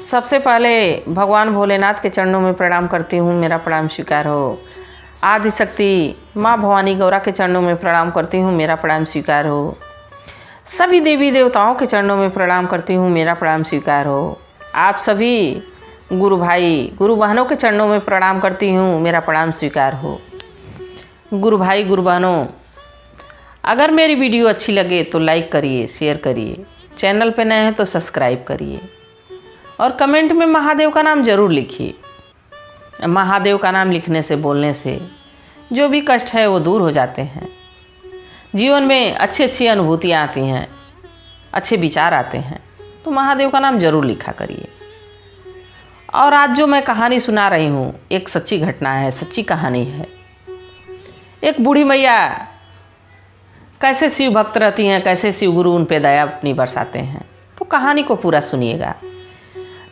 सबसे पहले भगवान भोलेनाथ के चरणों में प्रणाम करती हूँ, मेरा प्रणाम स्वीकार हो। आदिशक्ति माँ भवानी गौरा के चरणों में प्रणाम करती हूँ, मेरा प्रणाम स्वीकार हो। सभी देवी देवताओं के चरणों में प्रणाम करती हूँ, मेरा प्रणाम स्वीकार हो। आप सभी गुरु भाई गुरु बहनों के चरणों में प्रणाम करती हूँ, मेरा प्रणाम स्वीकार हो। गुरु भाई गुरु बहनों, अगर मेरी वीडियो अच्छी लगे तो लाइक करिए, शेयर करिए, चैनल पे नए हैं तो सब्सक्राइब करिए और कमेंट में महादेव का नाम ज़रूर लिखिए। महादेव का नाम लिखने से, बोलने से जो भी कष्ट है वो दूर हो जाते हैं। जीवन में अच्छी अच्छी अनुभूतियाँ आती हैं, अच्छे विचार आते हैं, तो महादेव का नाम ज़रूर लिखा करिए। और आज जो मैं कहानी सुना रही हूँ एक सच्ची घटना है, सच्ची कहानी है। एक बूढ़ी मैया कैसे शिव भक्त रहती हैं, कैसे शिव गुरु उन पे दया अपनी बरसाते हैं। तो कहानी को पूरा सुनिएगा।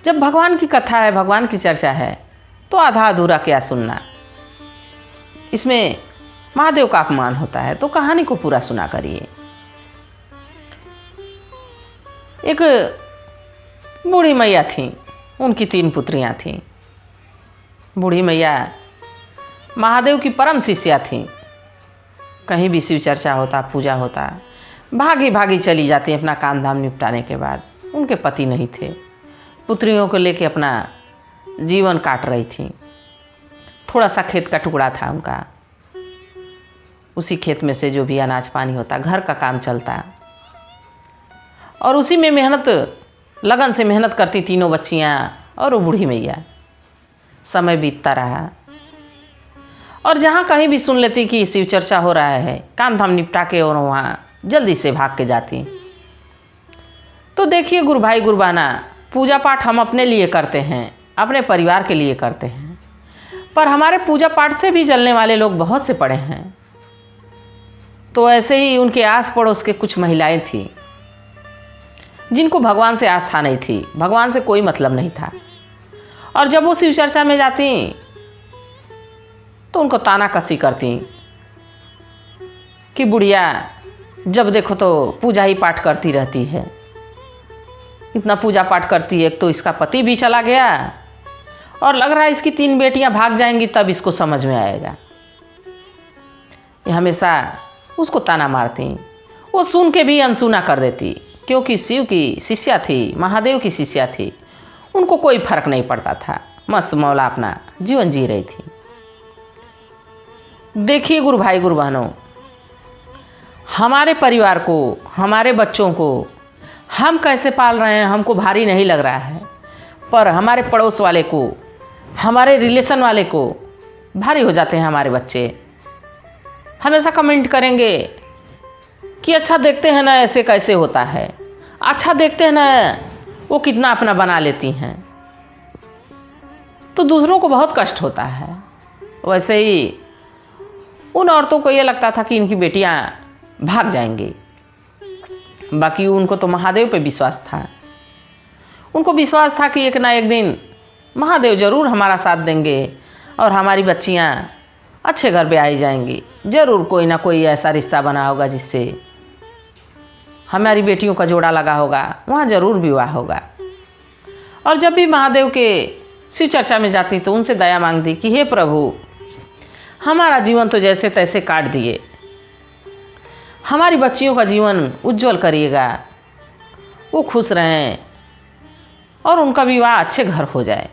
जब भगवान की कथा है, भगवान की चर्चा है, तो आधा अधूरा क्या सुनना, इसमें महादेव का अपमान होता है। तो कहानी को पूरा सुना करिए। एक बूढ़ी मैया थी, उनकी 3 पुत्रियां थीं। बूढ़ी मैया महादेव की परम शिष्या थीं। कहीं भी शिव चर्चा होता, पूजा होता, भागी भागी चली जाती अपना काम धाम निपटाने के बाद। उनके पति नहीं थे, पुत्रियों को लेके अपना जीवन काट रही थी। थोड़ा सा खेत का टुकड़ा था उनका, उसी खेत में से जो भी अनाज पानी होता, घर का काम चलता, और उसी में मेहनत, लगन से मेहनत करती तीनों बच्चियाँ और वो बूढ़ी मैया। समय बीतता रहा और जहाँ कहीं भी सुन लेती कि शिव चर्चा हो रहा है, काम धाम निपटा के और वहाँ जल्दी से भाग के जाती। तो देखिए गुरु भाई गुरु बहना, पूजा पाठ हम अपने लिए करते हैं, अपने परिवार के लिए करते हैं, पर हमारे पूजा पाठ से भी जलने वाले लोग बहुत से पड़े हैं। तो ऐसे ही उनके आस पड़ोस के कुछ महिलाएं थीं जिनको भगवान से आस्था नहीं थी, भगवान से कोई मतलब नहीं था। और जब वो शिव चर्चा में जाती तो उनको ताना कसी करती कि बुढ़िया जब देखो तो पूजा ही पाठ करती रहती है, इतना पूजा पाठ करती है। एक तो इसका पति भी चला गया और लग रहा है इसकी 3 बेटियां भाग जाएंगी तब इसको समझ में आएगा। ये हमेशा उसको ताना मारती। वो सुन के भी अनसुना कर देती, क्योंकि शिव की शिष्या थी, महादेव की शिष्या थी, उनको कोई फर्क नहीं पड़ता था। मस्त मौला अपना जीवन जी रही थी। देखिए गुरु भाई गुरु बहनों, हमारे परिवार को, हमारे बच्चों को हम कैसे पाल रहे हैं हमको भारी नहीं लग रहा है, पर हमारे पड़ोस वाले को, हमारे रिलेशन वाले को भारी हो जाते हैं। हमारे बच्चे हमेशा कमेंट करेंगे कि अच्छा देखते हैं ना ऐसे कैसे होता है, अच्छा देखते हैं ना वो कितना अपना बना लेती हैं। तो दूसरों को बहुत कष्ट होता है। वैसे ही उन औरतों को ये लगता था कि इनकी बेटियां भाग जाएंगी, बाकी उनको तो महादेव पे विश्वास था। उनको विश्वास था कि एक ना एक दिन महादेव ज़रूर हमारा साथ देंगे और हमारी बच्चियां अच्छे घर पे आई जाएंगी। ज़रूर कोई ना कोई ऐसा रिश्ता बना होगा जिससे हमारी बेटियों का जोड़ा लगा होगा, वहाँ ज़रूर विवाह होगा। और जब भी महादेव के शिव चर्चा में जाती तो उनसे दया मांगती कि हे प्रभु, हमारा जीवन तो जैसे तैसे काट दिए, हमारी बच्चियों का जीवन उज्जवल करिएगा, वो खुश रहें और उनका विवाह अच्छे घर हो जाए।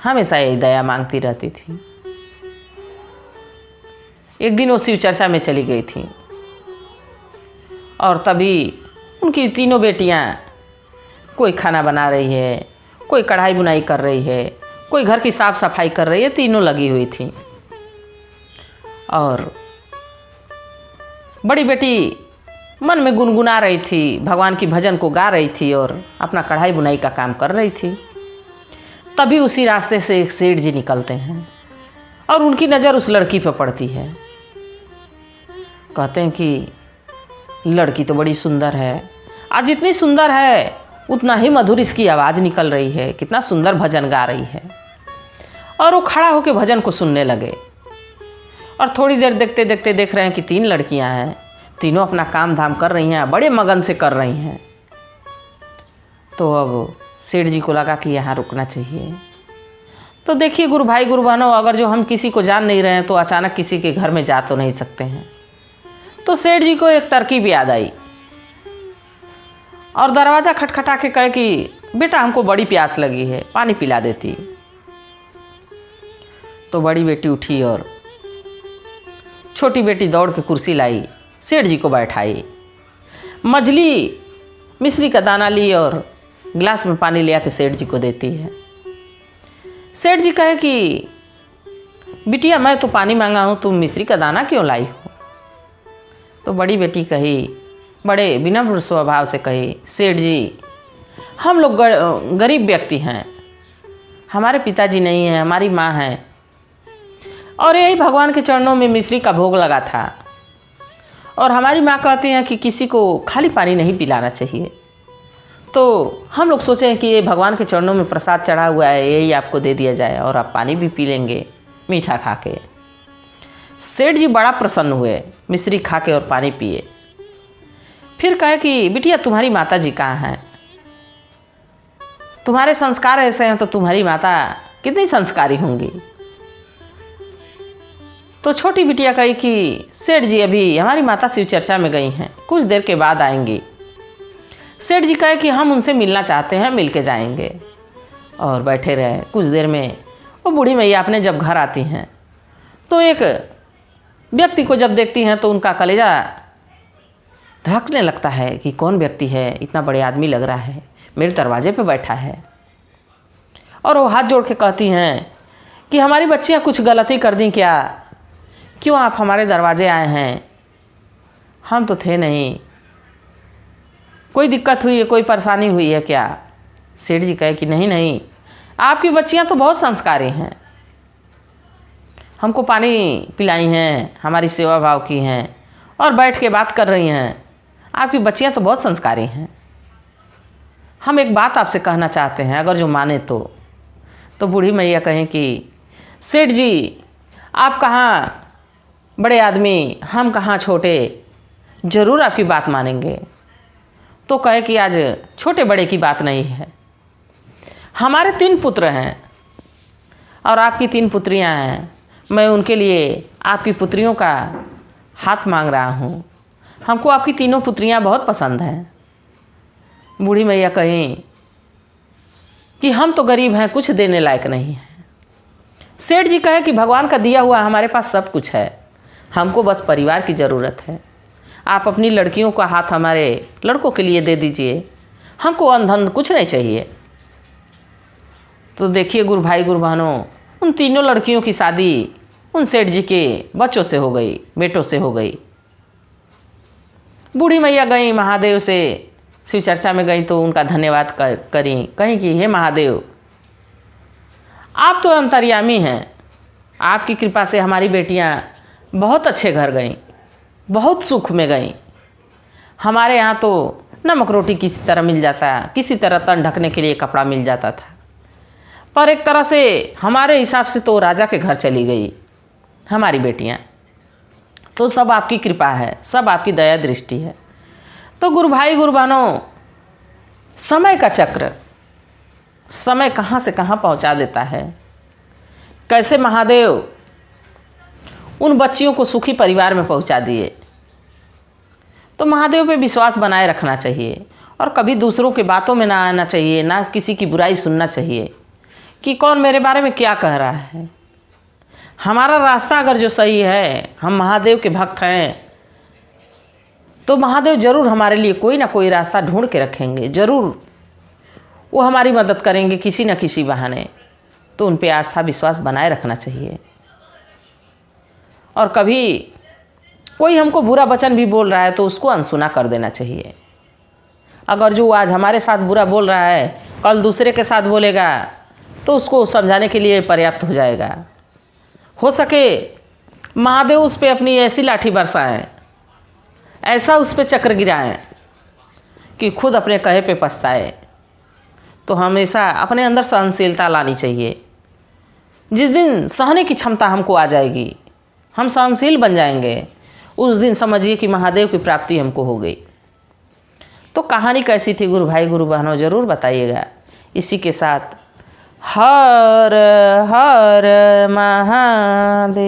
हमेशा यही दया मांगती रहती थी। एक दिन वो शिव चर्चा में चली गई थी और तभी उनकी 3 बेटियां, कोई खाना बना रही है, कोई कढ़ाई बुनाई कर रही है, कोई घर की साफ सफाई कर रही है, तीनों लगी हुई थी। और बड़ी बेटी मन में गुनगुना रही थी, भगवान की भजन को गा रही थी और अपना कढ़ाई बुनाई का काम कर रही थी। तभी उसी रास्ते से एक सेठ जी निकलते हैं और उनकी नज़र उस लड़की पर पड़ती है। कहते हैं कि लड़की तो बड़ी सुंदर है, आज जितनी सुंदर है उतना ही मधुर इसकी आवाज़ निकल रही है, कितना सुंदर भजन गा रही है। और वो खड़ा होकर भजन को सुनने लगे और थोड़ी देर देखते देखते देख रहे हैं कि 3 लड़कियां हैं, तीनों अपना काम धाम कर रही हैं, बड़े मगन से कर रही हैं। तो अब सेठ जी को लगा कि यहाँ रुकना चाहिए। तो देखिए गुरु भाई गुरु बहनों, अगर जो हम किसी को जान नहीं रहे हैं तो अचानक किसी के घर में जा तो नहीं सकते हैं। तो सेठ जी को एक तरकीब याद आई और दरवाज़ा खटखटा के कहे कि बेटा हमको बड़ी प्यास लगी है, पानी पिला देती। तो बड़ी बेटी उठी और छोटी बेटी दौड़ के कुर्सी लाई, सेठ जी को बैठाई, मछली मिश्री का दाना ली और गिलास में पानी ले आके सेठ जी को देती है। सेठ जी कहे कि बिटिया मैं तो पानी मांगा हूँ, तुम मिश्री का दाना क्यों लाई हो? तो बड़ी बेटी कही, बड़े विनम्र स्वभाव से कही, सेठ जी हम लोग गरीब व्यक्ति हैं, हमारे पिताजी नहीं हैं, हमारी माँ है और यही भगवान के चरणों में मिश्री का भोग लगा था और हमारी माँ कहती हैं कि किसी को खाली पानी नहीं पिलाना चाहिए। तो हम लोग सोचें कि ये भगवान के चरणों में प्रसाद चढ़ा हुआ है, यही आपको दे दिया जाए और आप पानी भी पी लेंगे मीठा खा के। सेठ जी बड़ा प्रसन्न हुए, मिश्री खा के और पानी पिए। फिर कहे कि बिटिया तुम्हारी माता जी कहाँ हैं? तुम्हारे संस्कार ऐसे हैं तो तुम्हारी माता कितनी संस्कारी होंगी। तो छोटी बिटिया कही कि सेठ जी अभी हमारी माता शिव चर्चा में गई हैं, कुछ देर के बाद आएंगी। सेठ जी कहे कि हम उनसे मिलना चाहते हैं, मिल के जाएंगे। और बैठे रहे। कुछ देर में वो बूढ़ी मैया अपने जब घर आती हैं तो एक व्यक्ति को जब देखती हैं तो उनका कलेजा धड़कने लगता है कि कौन व्यक्ति है, इतना बड़े आदमी लग रहा है, मेरे दरवाजे पे बैठा है। और वो हाथ जोड़ के कहती हैं कि हमारी बच्चियाँ कुछ गलती कर दी क्या? क्यों आप हमारे दरवाजे आए हैं? हम तो थे नहीं, कोई दिक्कत हुई है, कोई परेशानी हुई है क्या? सेठ जी कहे कि नहीं नहीं, आपकी बच्चियां तो बहुत संस्कारी हैं, हमको पानी पिलाई हैं, हमारी सेवा भाव की हैं और बैठ के बात कर रही हैं। आपकी बच्चियां तो बहुत संस्कारी हैं। हम एक बात आपसे कहना चाहते हैं, अगर जो माने तो बूढ़ी मैया कहें कि सेठ जी आप कहाँ बड़े आदमी, हम कहाँ छोटे, ज़रूर आपकी बात मानेंगे। तो कहे कि आज छोटे बड़े की बात नहीं है, हमारे 3 पुत्र हैं और आपकी 3 पुत्रियां हैं, मैं उनके लिए आपकी पुत्रियों का हाथ मांग रहा हूँ। हमको आपकी तीनों पुत्रियां बहुत पसंद हैं। बूढ़ी मैया कहीं कि हम तो गरीब हैं, कुछ देने लायक नहीं हैं। सेठ जी कहे कि भगवान का दिया हुआ हमारे पास सब कुछ है, हमको बस परिवार की ज़रूरत है। आप अपनी लड़कियों का हाथ हमारे लड़कों के लिए दे दीजिए, हमको अंधन कुछ नहीं चाहिए। तो देखिए गुरु भाई गुरु बहनों, उन तीनों लड़कियों की शादी उन सेठ जी के बच्चों से हो गई, बेटों से हो गई। बूढ़ी मैया गई महादेव से शिव चर्चा में गई तो उनका धन्यवाद करी, कहीं कि हे महादेव आप तो अंतर्यामी हैं, आपकी कृपा से हमारी बेटियां बहुत अच्छे घर गईं, बहुत सुख में गईं। हमारे यहाँ तो नमक रोटी किसी तरह मिल जाता, किसी तरह तन ढकने के लिए कपड़ा मिल जाता था, पर एक तरह से हमारे हिसाब से तो राजा के घर चली गई हमारी बेटियाँ। तो सब आपकी कृपा है, सब आपकी दया दृष्टि है। तो गुरु भाई गुरु बहनों, समय का चक्र समय कहाँ से कहाँ पहुँचा देता है। कैसे महादेव उन बच्चियों को सुखी परिवार में पहुँचा दिए। तो महादेव पे विश्वास बनाए रखना चाहिए और कभी दूसरों के बातों में ना आना चाहिए, ना किसी की बुराई सुनना चाहिए कि कौन मेरे बारे में क्या कह रहा है। हमारा रास्ता अगर जो सही है, हम महादेव के भक्त हैं, तो महादेव जरूर हमारे लिए कोई ना कोई रास्ता ढूंढ के रखेंगे, ज़रूर वो हमारी मदद करेंगे किसी न किसी बहाने। तो उन पे आस्था विश्वास बनाए रखना चाहिए। और कभी कोई हमको बुरा वचन भी बोल रहा है तो उसको अनसुना कर देना चाहिए। अगर जो आज हमारे साथ बुरा बोल रहा है कल दूसरे के साथ बोलेगा तो उसको समझाने के लिए पर्याप्त हो जाएगा। हो सके महादेव उस पर अपनी ऐसी लाठी बरसाएं, ऐसा उस पर चक्र गिराएं कि खुद अपने कहे पे पछताए। तो हमेशा अपने अंदर सहनशीलता लानी चाहिए। जिस दिन सहने की क्षमता हमको आ जाएगी, हम सहनशील बन जाएंगे, उस दिन समझिए कि महादेव की प्राप्ति हमको हो गई। तो कहानी कैसी थी गुरु भाई गुरु बहनों, ज़रूर बताइएगा। इसी के साथ हर हर महादेव।